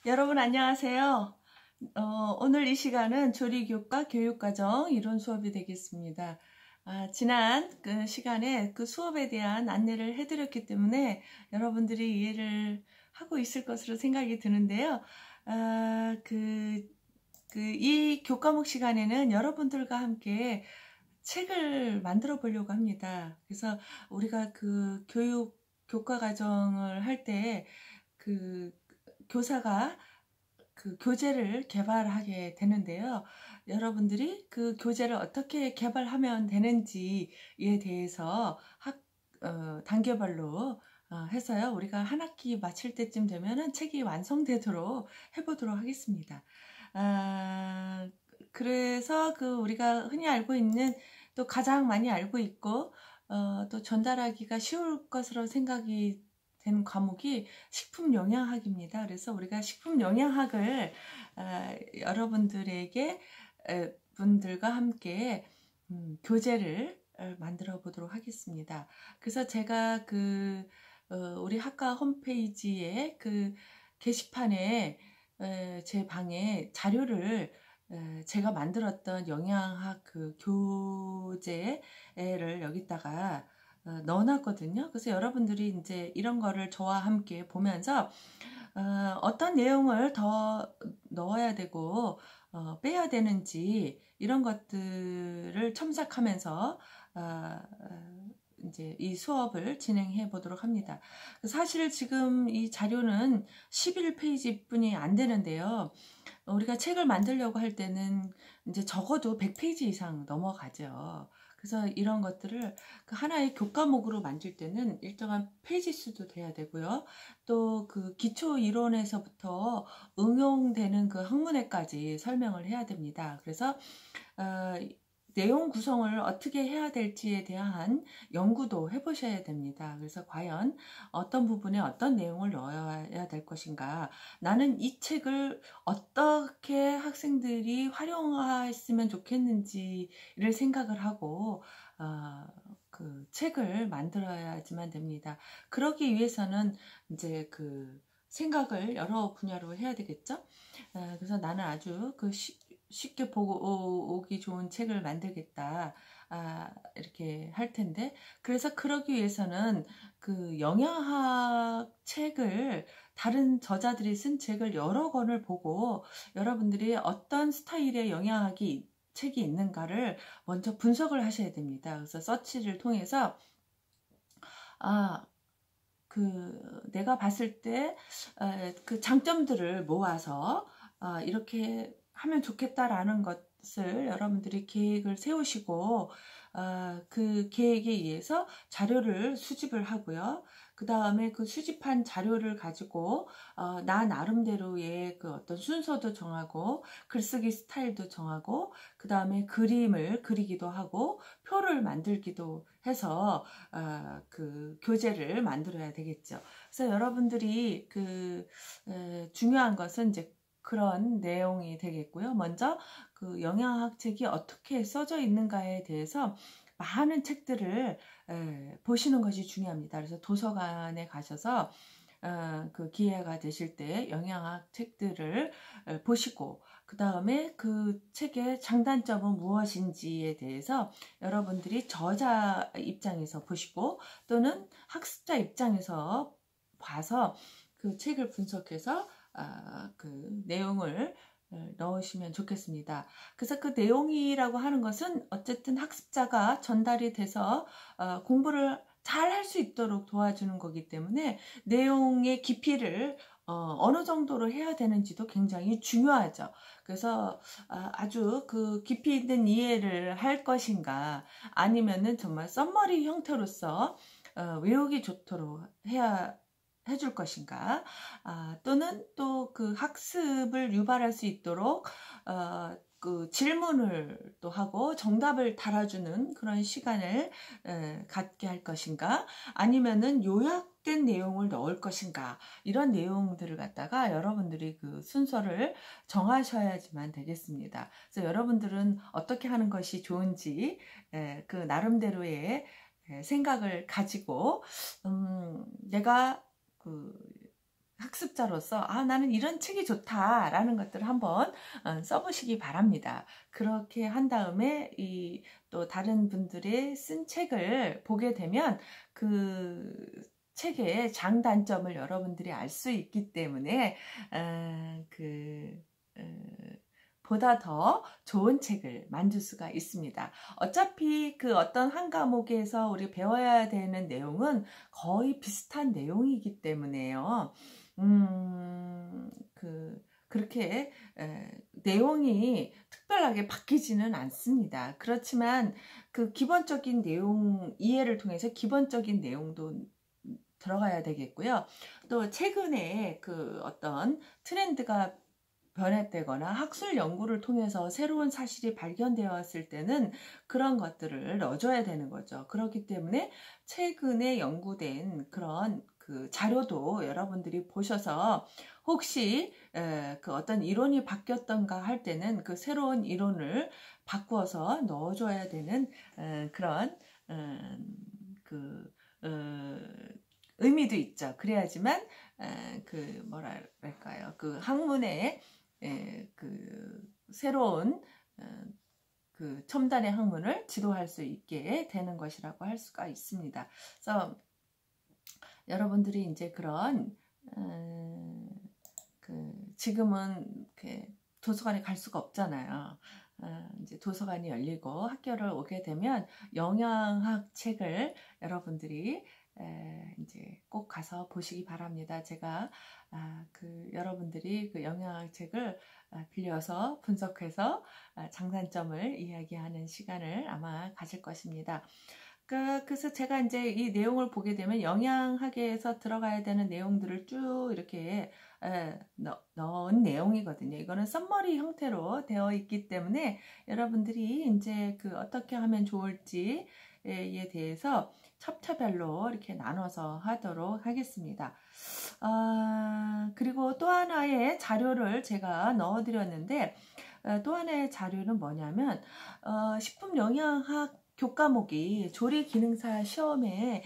여러분 안녕하세요. 오늘 이 시간은 조리교과 교육과정 이론 수업이 되겠습니다. 지난 그 시간에 그 수업에 대한 안내를 해드렸기 때문에 여러분들이 이해를 하고 있을 것으로 생각이 드는데요. 이 교과목 시간에는 여러분들과 함께 책을 만들어 보려고 합니다. 그래서 우리가 그 교과 과정을 할 때 교사가 그 교재를 개발하게 되는데요. 여러분들이 그 교재를 어떻게 개발하면 되는지에 대해서 단계별로 해서요. 우리가 한 학기 마칠 때쯤 되면은 책이 완성되도록 해보도록 하겠습니다. 그래서 우리가 흔히 알고 있는 또 가장 많이 알고 있고 또 전달하기가 쉬울 것으로 생각이 되는 과목이 식품영양학입니다. 그래서 우리가 식품영양학을 여러분들에게 분들과 함께 교재를 만들어 보도록 하겠습니다. 그래서 제가 우리 학과 홈페이지에 그 게시판에 제 방에 자료를 제가 만들었던 영양학 그 교재를 여기다가 넣어놨거든요. 그래서 여러분들이 이제 이런 거를 저와 함께 보면서 어떤 내용을 더 넣어야 되고 빼야 되는지 이런 것들을 첨삭하면서 이제 이 수업을 진행해 보도록 합니다. 사실 지금 이 자료는 11페이지 뿐이 안 되는데요. 우리가 책을 만들려고 할 때는 이제 적어도 100페이지 이상 넘어가죠. 그래서 이런 것들을 그 하나의 교과목으로 만들 때는 일정한 페이지 수도 돼야 되고요. 또 그 기초 이론에서부터 응용되는 그 학문에까지 설명을 해야 됩니다. 그래서 내용 구성을 어떻게 해야 될지에 대한 연구도 해보셔야 됩니다. 그래서 과연 어떤 부분에 어떤 내용을 넣어야 될 것인가, 나는 이 책을 어떻게 학생들이 활용했으면 좋겠는지를 생각을 하고 그 책을 만들어야지만 됩니다. 그러기 위해서는 이제 그 생각을 여러 분야로 해야 되겠죠. 그래서 나는 아주 쉽게 보고 오기 좋은 책을 만들겠다. 이렇게 할 텐데, 그래서 그러기 위해서는 그 영양학 책을 다른 저자들이 쓴 책을 여러 권을 보고 여러분들이 어떤 스타일의 영양학이 책이 있는가를 먼저 분석을 하셔야 됩니다. 그래서 서치를 통해서 내가 봤을 때 그 장점들을 모아서 이렇게 하면 좋겠다라는 것을 여러분들이 계획을 세우시고 그 계획에 의해서 자료를 수집을 하고요. 그 다음에 그 수집한 자료를 가지고 나 나름대로의 그 어떤 순서도 정하고 글쓰기 스타일도 정하고 그 다음에 그림을 그리기도 하고 표를 만들기도 해서 그 교재를 만들어야 되겠죠. 그래서 여러분들이 중요한 것은 이제 그런 내용이 되겠고요. 먼저 그 영양학 책이 어떻게 써져 있는가에 대해서 많은 책들을 보시는 것이 중요합니다. 그래서 도서관에 가셔서 그 기회가 되실 때 영양학 책들을 보시고 그 다음에 그 책의 장단점은 무엇인지에 대해서 여러분들이 저자 입장에서 보시고 또는 학습자 입장에서 봐서 그 책을 분석해서 그 내용을 넣으시면 좋겠습니다. 그래서 그 내용이라고 하는 것은 어쨌든 학습자가 전달이 돼서 공부를 잘 할 수 있도록 도와주는 거기 때문에 내용의 깊이를 어느 정도로 해야 되는지도 굉장히 중요하죠. 그래서 아주 그 깊이 있는 이해를 할 것인가 아니면은 정말 썸머리 형태로서 외우기 좋도록 해줄 것인가 또는 또 그 학습을 유발할 수 있도록 그 질문을 또 하고 정답을 달아주는 그런 시간을 갖게 할 것인가 아니면은 요약된 내용을 넣을 것인가 이런 내용들을 갖다가 여러분들이 그 순서를 정하셔야지만 되겠습니다. 그래서 여러분들은 어떻게 하는 것이 좋은지 그 나름대로의 생각을 가지고 내가 그 학습자로서 나는 이런 책이 좋다라는 것들을 한번 써보시기 바랍니다. 그렇게 한 다음에 또 다른 분들의 쓴 책을 보게 되면 그 책의 장단점을 여러분들이 알 수 있기 때문에 보다 더 좋은 책을 만들 수가 있습니다. 어차피 그 어떤 한 과목에서 우리 배워야 되는 내용은 거의 비슷한 내용이기 때문에요. 그렇게 내용이 특별하게 바뀌지는 않습니다. 그렇지만 그 기본적인 내용 이해를 통해서 기본적인 내용도 들어가야 되겠고요. 또 최근에 그 어떤 트렌드가 변했다거나 학술 연구를 통해서 새로운 사실이 발견되었을 때는 그런 것들을 넣어줘야 되는 거죠. 그렇기 때문에 최근에 연구된 그런 그 자료도 여러분들이 보셔서 혹시 그 어떤 이론이 바뀌었던가 할 때는 그 새로운 이론을 바꾸어서 넣어줘야 되는 그런 의미도 있죠. 그래야지만 그 뭐랄까요, 그 학문의 그 새로운 그 첨단의 학문을 지도할 수 있게 되는 것이라고 할 수가 있습니다. 그래서 여러분들이 이제 그런 지금은 도서관에 갈 수가 없잖아요. 이제 도서관이 열리고 학교를 오게 되면 영양학 책을 여러분들이 이제 꼭 가서 보시기 바랍니다. 제가 여러분들이 그 영양학 책을 빌려서 분석해서 장단점을 이야기하는 시간을 아마 가질 것입니다. 그래서 제가 이제 이 내용을 보게 되면 영양학에서 들어가야 되는 내용들을 쭉 이렇게 넣은 내용이거든요. 이거는 썸머리 형태로 되어 있기 때문에 여러분들이 이제 그 어떻게 하면 좋을지에 대해서 챕터별로 이렇게 나눠서 하도록 하겠습니다. 그리고 또 하나의 자료를 제가 넣어드렸는데 또 하나의 자료는 뭐냐면 식품영양학 교과목이 조리기능사 시험에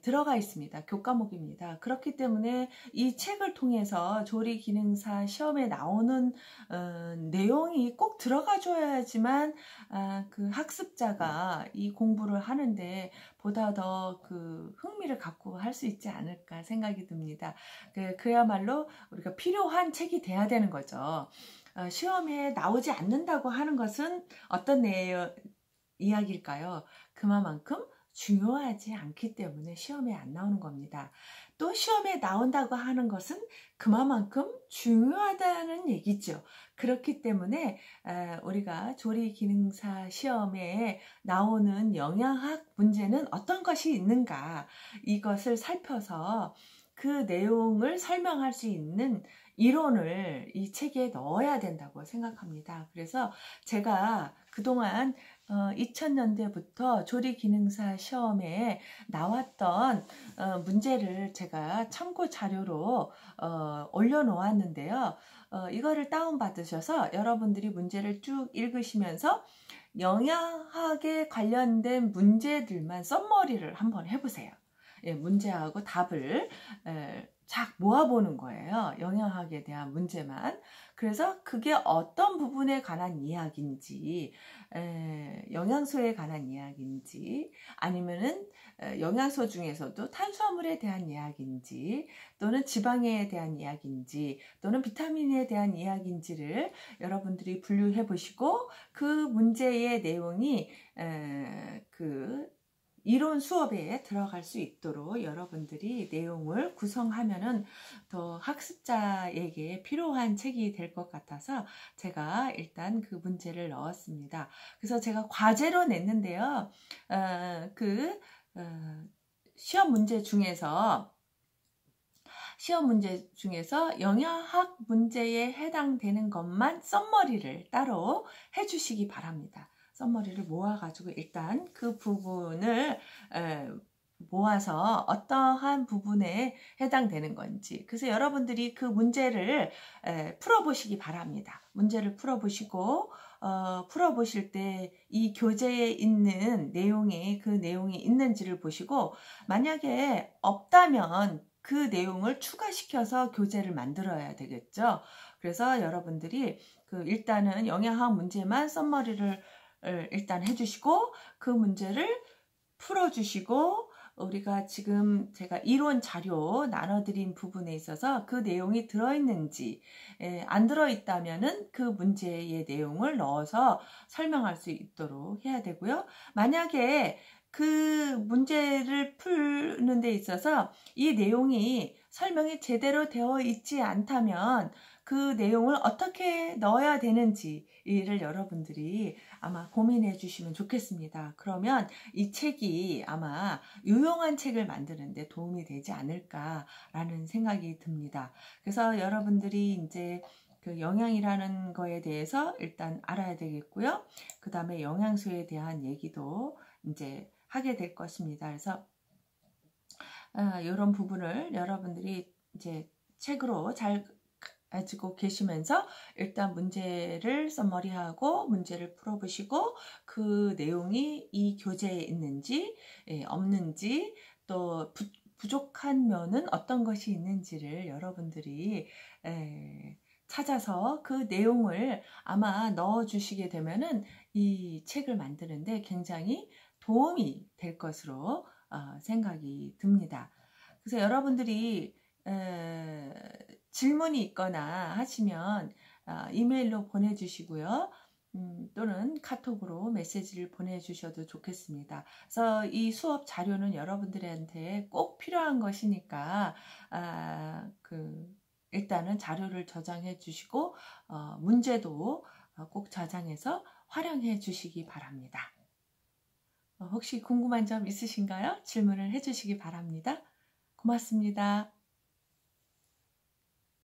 들어가 있습니다. 교과목입니다. 그렇기 때문에 이 책을 통해서 조리기능사 시험에 나오는 내용이 꼭 들어가 줘야지만 그 학습자가 이 공부를 하는데 보다 더 그 흥미를 갖고 할 수 있지 않을까 생각이 듭니다. 그야말로 우리가 필요한 책이 돼야 되는 거죠. 시험에 나오지 않는다고 하는 것은 어떤 이야기일까요? 그만큼 중요하지 않기 때문에 시험에 안 나오는 겁니다. 또 시험에 나온다고 하는 것은 그만큼 중요하다는 얘기죠. 그렇기 때문에 우리가 조리기능사 시험에 나오는 영양학 문제는 어떤 것이 있는가, 이것을 살펴서 그 내용을 설명할 수 있는 이론을 이 책에 넣어야 된다고 생각합니다. 그래서 제가 그동안 2000년대부터 조리기능사 시험에 나왔던 문제를 제가 참고 자료로 올려놓았는데요. 이거를 다운받으셔서 여러분들이 문제를 쭉 읽으시면서 영양학에 관련된 문제들만 썸머리를 한번 해보세요. 문제하고 답을 쫙 모아보는 거예요. 영양학에 대한 문제만. 그래서 그게 어떤 부분에 관한 이야기인지, 영양소에 관한 이야기인지, 아니면은 영양소 중에서도 탄수화물에 대한 이야기인지, 또는 지방에 대한 이야기인지, 또는 비타민에 대한 이야기인지를 여러분들이 분류해 보시고 그 문제의 내용이 그 이론 수업에 들어갈 수 있도록 여러분들이 내용을 구성하면은 더 학습자에게 필요한 책이 될 것 같아서 제가 일단 그 문제를 넣었습니다. 그래서 제가 과제로 냈는데요. 시험 문제 중에서 영양학 문제에 해당되는 것만 썸머리를 따로 해주시기 바랍니다. 썸머리를 모아가지고 일단 그 부분을 모아서 어떠한 부분에 해당되는 건지, 그래서 여러분들이 그 문제를 풀어보시기 바랍니다. 문제를 풀어보시고 풀어보실 때 이 교재에 있는 내용이 그 내용이 있는지를 보시고, 만약에 없다면 그 내용을 추가시켜서 교재를 만들어야 되겠죠. 그래서 여러분들이 일단은 영양학 문제만 썸머리를 일단 해주시고 그 문제를 풀어주시고 우리가 지금 제가 이론 자료 나눠드린 부분에 있어서 그 내용이 들어있는지 안 들어있다면은 그 문제의 내용을 넣어서 설명할 수 있도록 해야 되고요. 만약에 그 문제를 푸는 데 있어서 이 내용이 설명이 제대로 되어 있지 않다면 그 내용을 어떻게 넣어야 되는지를 여러분들이 아마 고민해 주시면 좋겠습니다. 그러면 이 책이 아마 유용한 책을 만드는 데 도움이 되지 않을까라는 생각이 듭니다. 그래서 여러분들이 이제 그 영양이라는 거에 대해서 일단 알아야 되겠고요. 그 다음에 영양소에 대한 얘기도 이제 하게 될 것입니다. 그래서 이런 부분을 여러분들이 이제 책으로 잘 가지고 계시면서 일단 문제를 썸머리하고 문제를 풀어보시고 그 내용이 이 교재에 있는지 없는지 또 부족한 면은 어떤 것이 있는지를 여러분들이 찾아서 그 내용을 아마 넣어주시게 되면은 이 책을 만드는데 굉장히 도움이 될 것으로 생각이 듭니다. 그래서 여러분들이 질문이 있거나 하시면 이메일로 보내주시고요. 또는 카톡으로 메시지를 보내주셔도 좋겠습니다. 그래서 이 수업 자료는 여러분들한테 꼭 필요한 것이니까 일단은 자료를 저장해 주시고 문제도 꼭 저장해서 활용해 주시기 바랍니다. 혹시 궁금한 점 있으신가요? 질문을 해 주시기 바랍니다. 고맙습니다.